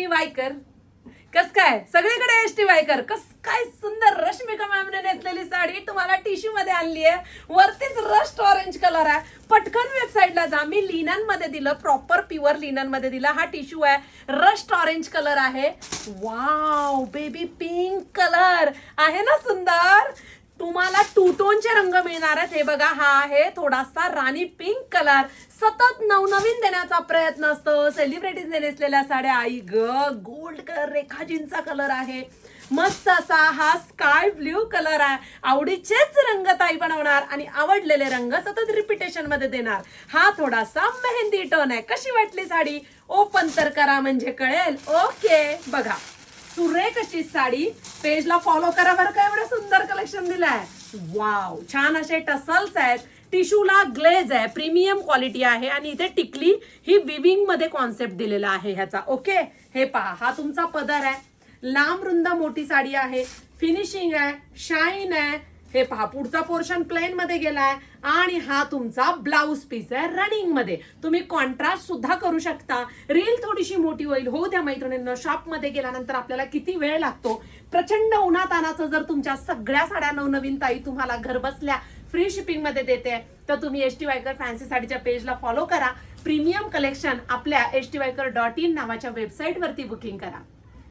T Waikar. कस काय सगळीकडे एस टी वायकर. कस काय सुंदर रश्मिका मॅमने नेसलेली साडी तुम्हाला टिश्यू मध्ये आणली आहे. वरतीच रस्ट ऑरेंज कलर आहे. पटकन वेबसाईटला जा. मी लिनन मध्ये दिलं, प्रॉपर प्युअर लिनन मध्ये दिला. हा टिश्यू आहे, रस्ट ऑरेंज कलर आहे. वाव, बेबी पिंक कलर आहे ना सुंदर. तुम्हाला टू टोनचे रंग मिळणार आहेत. हे बघा, हा आहे थोडासा राणी पिंक कलर. सतत नवनवीन देण्याचा प्रयत्न असतो. सेलिब्रिटीजने नेसलेल्या साड्या. आई ग, गोल्ड कलर रेखाजींचा कलर आहे. मस्त असा हा स्काय ब्ल्यू कलर आहे. आवडीचेच रंग ताई बनवणार आणि आवडलेले रंग सतत रिपिटेशन मध्ये देणार. हा थोडासा मेहंदी टोन आहे. कशी वाटली साडी? ओपन तर करा म्हणजे कळेल. ओके, बघा सुरेख अशी साडी. पेजला फॉलो करा बरं का, एवढं सुंदर कलेक्शन दिलंय. वाव, छान असे टसल्स आहेत. टिश्यूला ग्लेज आहे, प्रीमियम क्वालिटी आहे. आणि इथे टिकली ही विविंग मध्ये कॉन्सेप्ट दिलेला आहे ह्याचा. ओके, हे पहा, हा तुमचा पदर आहे. लांब रुंद मोठी साडी आहे. फिनिशिंग आहे, शाईन आहे. हे पहा, पुढचा पोर्शन प्लेन मध्ये गेलाय. आणि हा तुमचा ब्लाउज पीस आहे रनिंग मध्ये. तुम्ही कॉन्ट्रास्ट सुद्धा करू शकता. रील थोडीशी मोठी होईल. हो द्या मैत्रिणींना. शॉप मध्ये गेल्यानंतर आपल्याला किती वेळ लागतो. प्रचंड उन्हातानाचं जर तुमच्या सगळ्या साड्या नवनवीन ताई तुम्हाला घर बसल्या फ्री शिपिंग मध्ये देते, तर तुम्ही एसटी वायकर फॅन्सी साडीच्या पेजला फॉलो करा. प्रीमियम कलेक्शन आपल्या htviker.in नावाच्या वेबसाईट वरती बुकिंग करा.